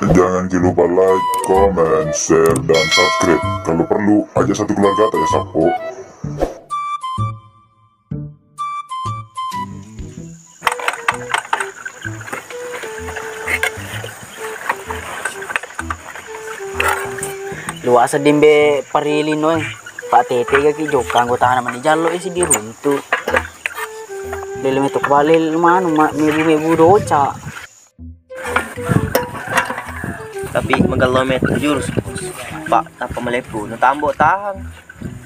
Jangan lupa like, comment, share, dan subscribe. Kalau perlu, aja satu keluarga tak ya sapo. Luas sedimbe parilino Pak Tete ki joka anggota naman di jalo isi diruntu. Lele metu kebalik manu mebu doca. Tapi megalomet jurus Pak tanpa melepu tambo tahan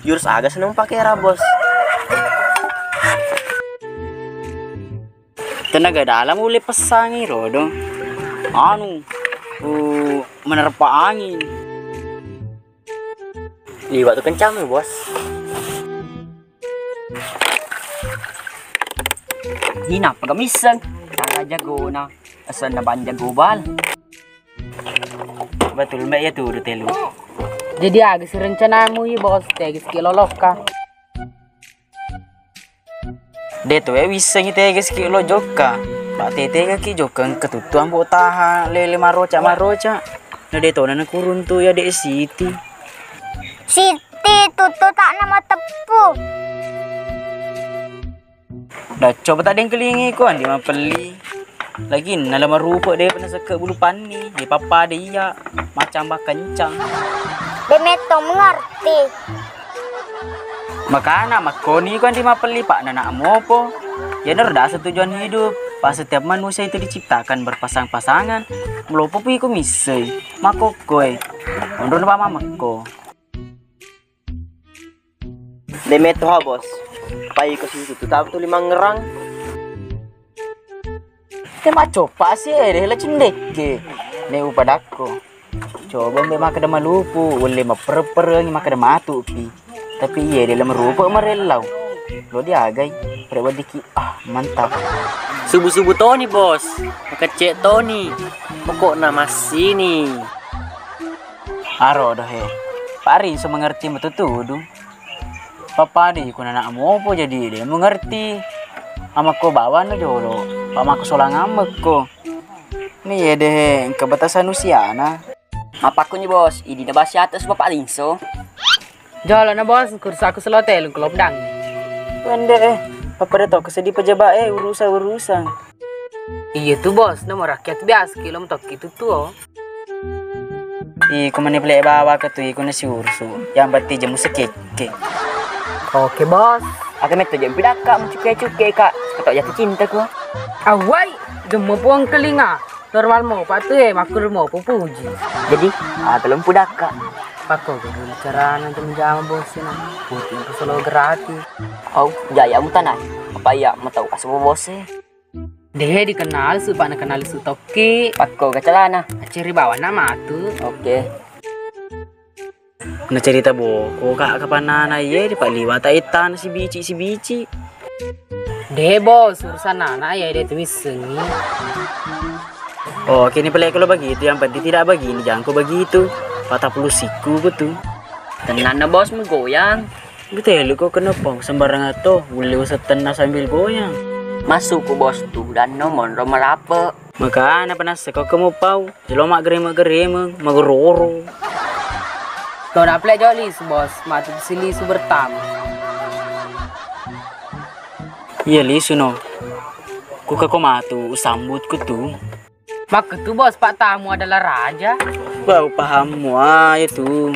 jurus agak seneng pakai bos. Tenaga dalam uli pesangi rodo menerpa angin Liwat tuh kencang ya bos. hina pagamisan taga jago na asan na ban jago bal. Betul mbak ya tuh telu. Jadi agak si rencanamu ya bos, tegis kilolok ka. Deto bisa ngi teges kilo joka. Pak Tete ki joka ketutuan bu taha lele maroca. Nah deto na kurun tuh ya de Siti. Siti tutu tak nama tepu. Dah coba tak ada yang kelingi ko andi mapeli. Lagi nalam rupa dia pernah seke bulu pani, di papa dia macam bah kencang. Demeto mengerti. Makana makoni kan di mapeli pak nana mopo. Ya nerda setujuan hidup. Pas setiap manusia itu diciptakan berpasang-pasangan. Melopo pi ko misai. Makokoi. Undon pa mamako. Demeto ha bos. Pai ko situ tapi tuh 5 ngerang. Tema coba sih deh lah cendek ke. Ne upadako. Coba mbak makan malupu, boleh maper ngi makan matu pi. Tapi iya dia merupa merelau. Lo dia agai, diki mantap. Subuh-subuh Tony bos. Kecek Tony. Pokoknya masih nih. Aro dah he. Pari so mengerti betul Papa di kuna anak mo po jadi dia mengerti. Ama ko bawa no jolo. Pama ko solang amek ko. Nih ya deh kebatasan usia na. Apa ko nih bos? Ini na basi atas bapak Linso. Jalan na bos, kursa aku selotel kelop dang. Pendek Papa dah tau kesedih pejabat urusan. Iya tuh bos, nama rakyat biasa kilo mentok itu tuh. Iku manipulasi bawa ke tuh iku nasi ursu. Yang berarti jamu sekeke. Oke bos. Aku metu jam pidaka mencukai kak. Ketok jatuh cinta ku. Awai, gemuk puang kelinga. Normal mau patu makul mau puji. Jadi, belum pudaka. Pakai cara nanti menjama bosin. Putih ke solo gratis. Oh, jaya mu tanah. Apa ya mau tahu kasih bosnya? Deh dikenal supaya kenal su toki. Pakko gacalana. Ciri bawa nama tuh. Oke. Nah cerita boko kak kapan nana ye di pak liwat itan si bici. Deh bos urusan nana ya dia tuh sengi. Oh kini pelek kalau begitu yang penting tidak begini jangan kau begitu. Patah puluh siku betul. Tenan na bos menggoyang. Betul kau kenapa sembarangan tuh boleh usah tenang sambil goyang. Masuk ku bos tuh dan nomor apa? Maka anak panas kau kamu pau jelomak gerema magororo. Kau nak play jolis bos, mati sili su bertamu. Iya lisu no. Ku kau matu sambut ku tuh. Maka tuh bos pak tamu adalah raja. Bau paham itu.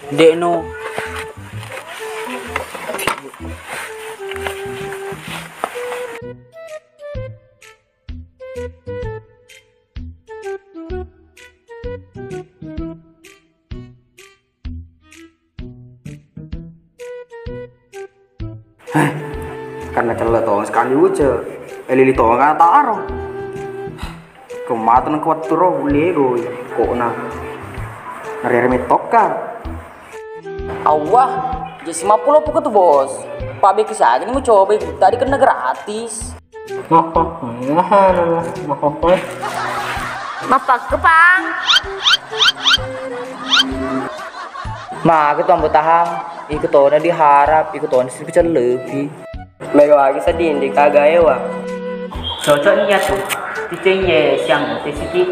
Dek no. Karena celah tong sekali uce, lili tong kan taro. Kematan kuat turo boleh go, kok nari remit toka. Awah, jadi 50 pukul tuh bos. Pak Beki saja nih mau coba tadi kena gratis. Bapak kepang. Mah aku tuh taham, ikut tahun diharap, ikut tahun sih bisa lebih. Mega lagi sedih di kagak ya wah. Cocok nih ya tuh. Ticengnya siang sedikit.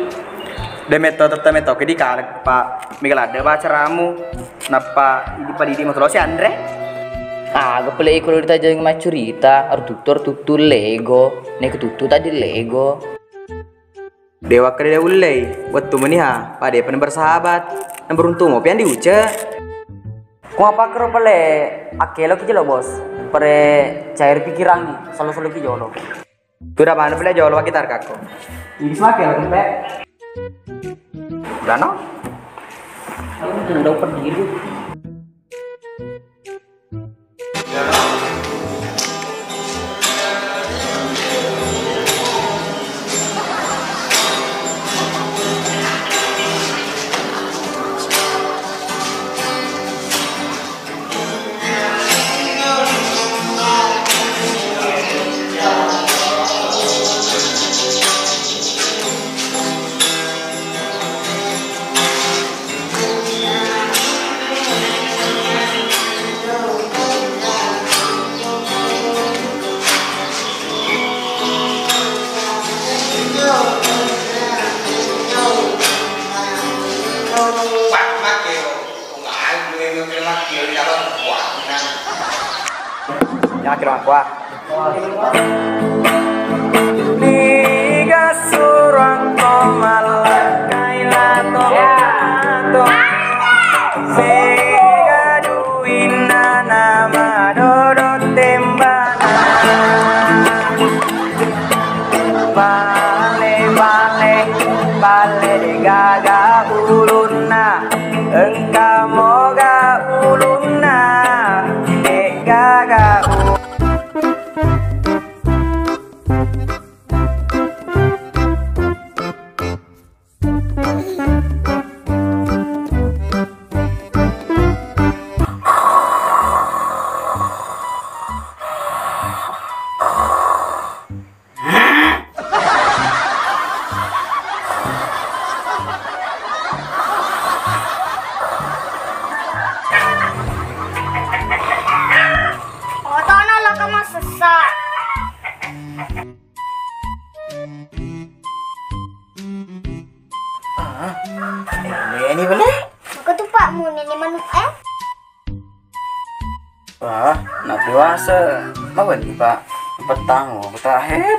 Demeto tertemeto ke di kalek pak Miguel ada bacaramu napa ini pada di motor si Andre Agak pelai kalau ditanya dengan cerita, tutur tutur Lego, nek tutur tadi Lego. dewa kerja ulai waktu meniha pada pen bersahabat dan beruntung mau pian diuce Kung apa kero pale akelo ki jelo bos. Pare cair pikiran nih, selalu ki jolo. sudah mana pula jauh lagi tar kakko Ini semakin lagi pe. udah no Udah pergi. yang akhir aku Liga surang komalah kailato Sega duina nama dodo tembana Bale de gaga uluna engkau moga uluna de gaga Otono lah kamu sesak. Ini boleh? Aku tuh Pak Mun ini menu Wah, nak dewasa. Apa nih Pak? Petang, petahir.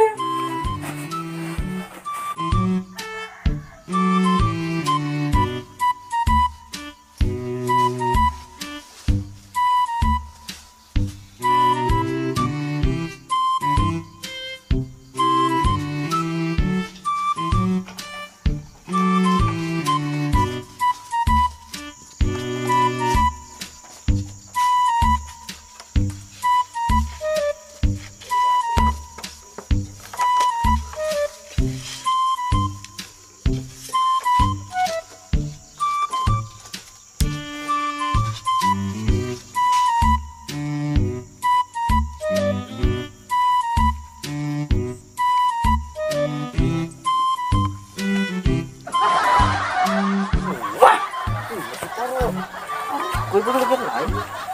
Gue belum lain.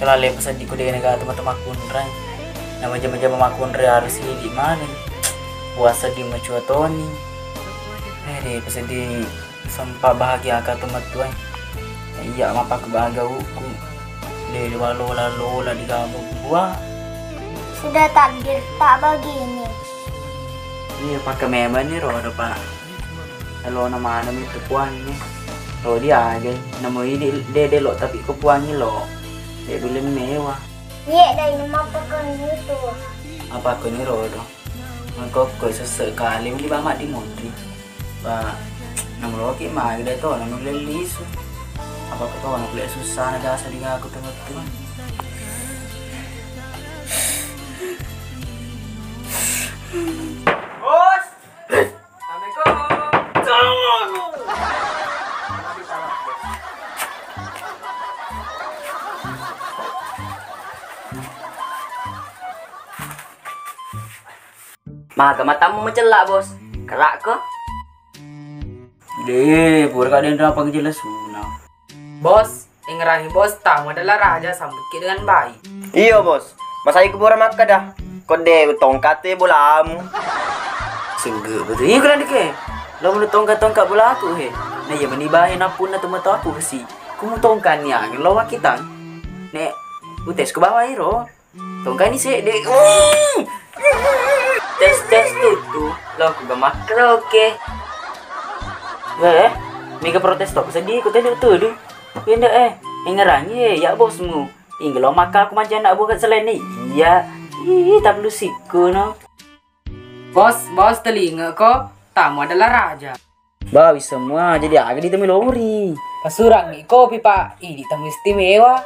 Kalau le pesan di kode negara teman-teman kunrang. Nama jam-jam makundre harus di mana? Puasa di Macuatoni. Deh pesan di sempat bahagia ka teman tuan. Iya mapa kebahagia uku. Deh lola di kamu gua. Sudah takdir tak begini. Iya pakai memang nih roda pak. Kalau nama itu puan nih. Lo dia aja. Nama ini dede lo tapi kepuannya lo. Dia boleh mewah. Iya dari nama pekan itu. Apa aku ni rodo? Mangkok ko sesekali ni bamak di Mondri. Ba nang loki mah ida to nang lisu. Apa ko to nang boleh susah ada asal dengan aku teman-teman. Bos. Assalamualaikum. Maga matamu mencelak, Bos. Kerak ke? Deh, pura kau dia apa jelas sunau. Bos, ingerahi bos tamu adalah raja sambut kita dengan baik. Iya, Bos. Masa iku bora maka dah. Kode tongkate bolamu. Sengge betul. Iya kan dike. Lo mau tongkat bola aku he. Nah ya menibahin apun na tumato aku kasi. Kumu tongkan ya, lo kita. Nek utes ke bawah iro. Tongkan ni se dek. Tes tutu. Lo ku gamakro ke. Mega protes to sedih ku tadi tu. Pinda ingerangi ya bosmu. Inglo maka aku macam nak buat selain ni. Iya. Ih, tak perlu siku no. Bos telinga kok tamu adalah raja. Bawi semua jadi agak ditemi lori. Pasurang ni kopi pak, ini tamu istimewa.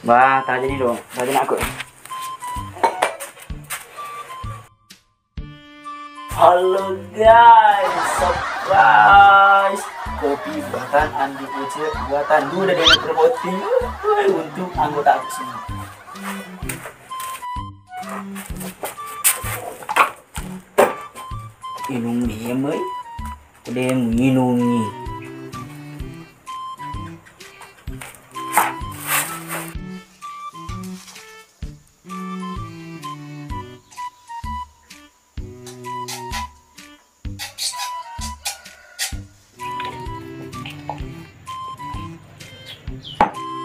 Wah, tak jadi dong. Tak jadi aku. Halo guys, surprise. Kopi buatan Andi Uce, buatan Duda dari Terboti untuk anggota aku semua. Minum ni mai. Kau minum ni.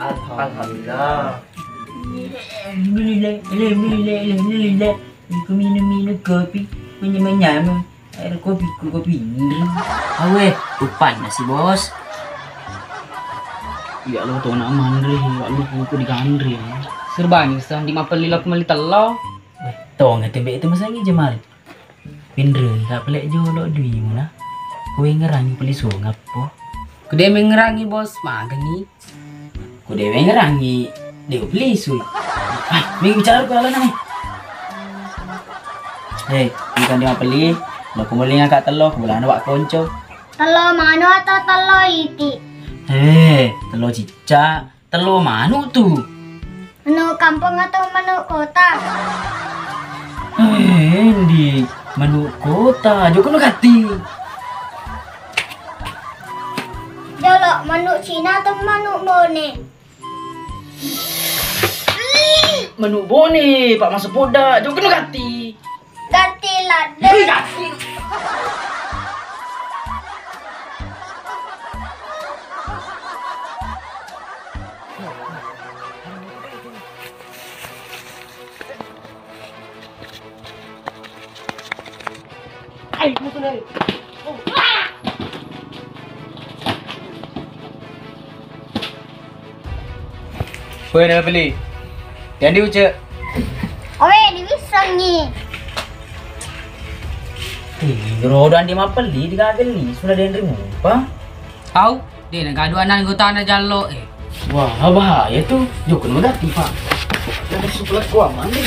Alhamdulillah. Alhamdulillah. Aku minum kopi. Menyam air kopi ini. Awe, upan nasi bos. Ya lo tu nak mandri, ya lo buku di gandri. Serbanyu sah di mapelila kembali telur. Tahu nggak tembe itu masanya jemari. Pindre, tak pelak jolo dui mana. Kue ngerangi peli sungap po. Kede mengerangi bos magani. Kue ngerangi dia peli sui. Minggu bicara kau lalu nami. Ikan dia beli, lo kembali ngangkat telur, kebelah nak konco. Telur manu atau telur iti? Telur cicak, telur manu tu. Menu kampung atau menu kota? Di menu kota, joko lo kati. Jolok menu Cina atau menu Bone? Menu bone, Pak masuk poda, joko lo kati. Ganti lada. Kue dah beli. Yang diucap. Owe, diwisang ni. Rodan dia mah peli, digageli, sudah dia nerima apa? Tahu? Dia nak gaduhan anggota anda jalo Wah, bahaya tu. Joko lo ganti pak. Ada suplak gua mana?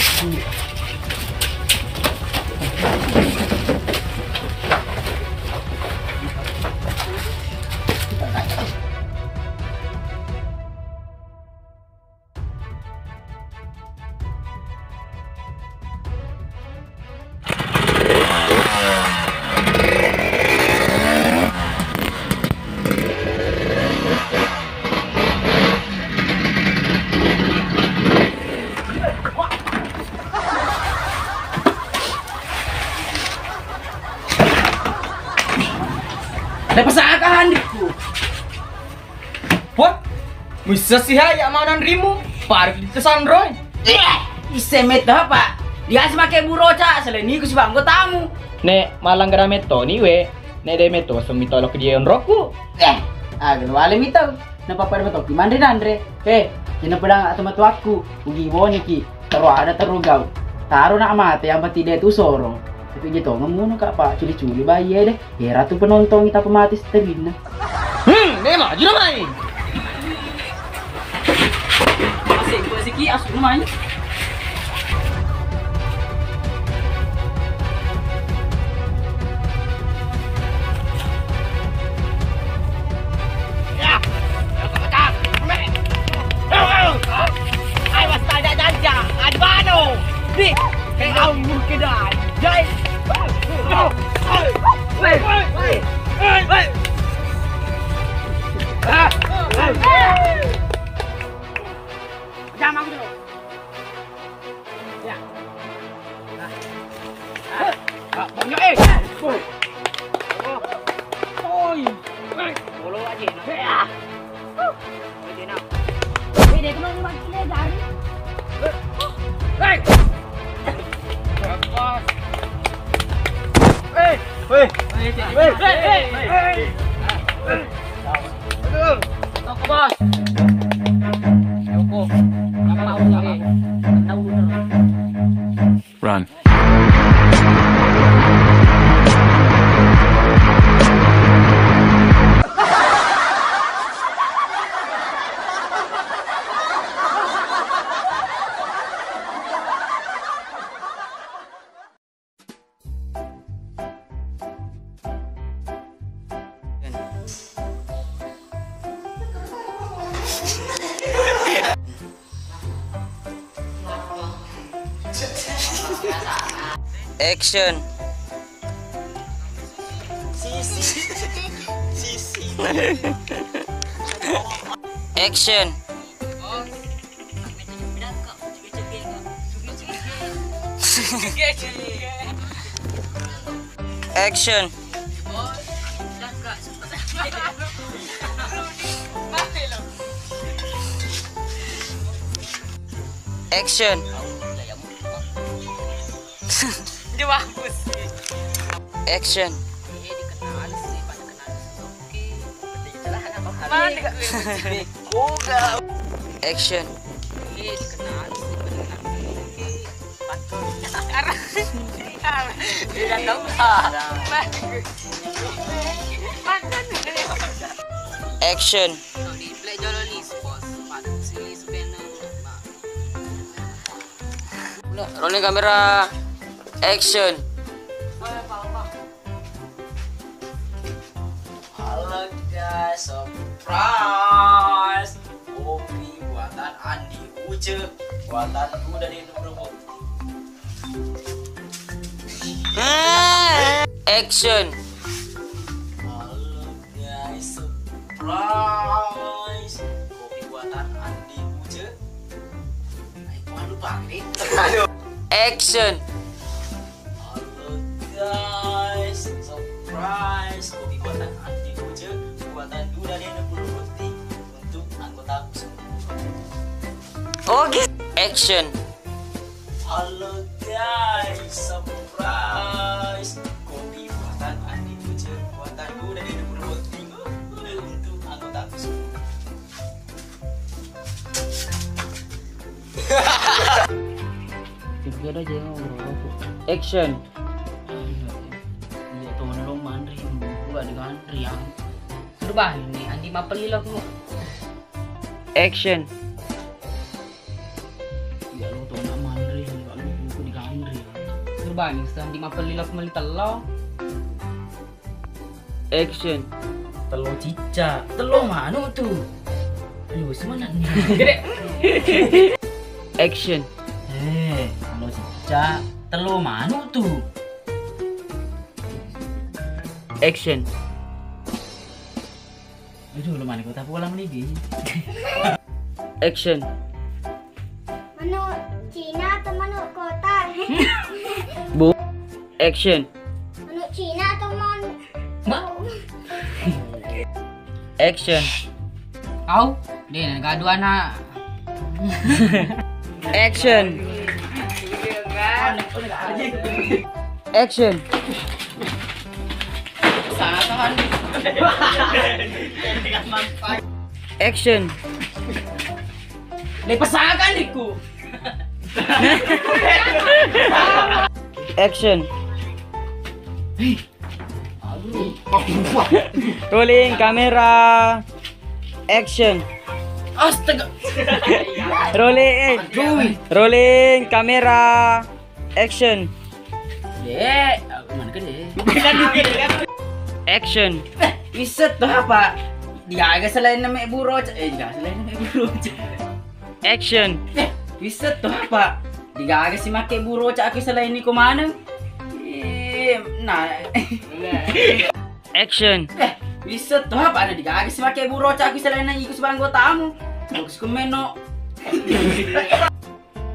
Ada pasangan diku. What? Bisa sih ya mana rimu? Park di Sandroy. Isemet dah pak. Dia sih pakai buroca. Selain ini aku sih bangko tamu. Nek malang gara meto ni we. Nek de meto semi tolok dia roku. Agak wale mito. Napa pada betok di mandre Andre. Kena pedang atau matu aku. Ugi boni ki. Taruh ada taruh gau. Taruh nak mati yang pati dia tu sorong. Tapi gitu ngemuno kak pak. Culi-culi bayi deh. Ya ratu penonton kita pemati setelin. Nek maju na main. Masih ki asuh main. Run. Action. Action. Action. Action. Action. Action. Action. Rolling kamera. Action. Halo guys, surprise. Kopi buatan Andi Uce, buatanku dari Nubrobot. Action. Halo guys, surprise. Kopi buatan Andi Uce. Ayo lupa nih. Action. Halo guys, surprise. Kopi buatan Andi Uce, buatan dari Nubrobot untuk anggota semua. Oke. Action. Halo guys, surprise. Kopi buatan Andi Uce, buatanku dari Nubrobot untuk anggota semua. Tiga aja ngobrol. Action. Iya tuh nolong mandri, gua di mandri yang. Berbah ini Andi mapelilok mo. Action. Iya lu tuh nak mandri, kalau lu di mandri. Berbah ini Andi mapelilok meli telo. Action. Telur cicak, telur mana tuh? Aduh, semana nih? Gede. Action. Telur cicak, telur mana tuh? Action. Aduh, lu mana kota pulang nih? Action. Menu Cina atau menu kota? Bu. Action. Menu Cina atau menu Action. Kau? Dia gaduh anak. Action. Action. Action. Lepasakan diku. Action. Rolling kamera. Action. Astaga. Rolling kamera. Action. Mana ke dia? Action. Iset tuh apa? Dia agak selain nama ibu roca. Jangan selain nama ibu roca. Action. Iset tuh apa? Dia agak si make ibu roca aku selain ini kemana? Nah. Action. Iset tuh apa? Ada dia agak si make ibu roca aku selain ini ikut sebarang tamu. Bagus kumeno.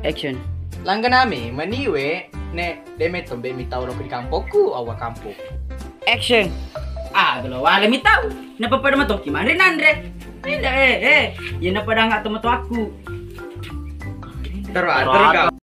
Action. Langgan nami maniwe ne deme tombe mitau lo di kampungku awak kampung. Action. Kalau wala mi tahu. Napa pada mato gimana Andre? Tidak ya napa pada nggak temu aku. Terus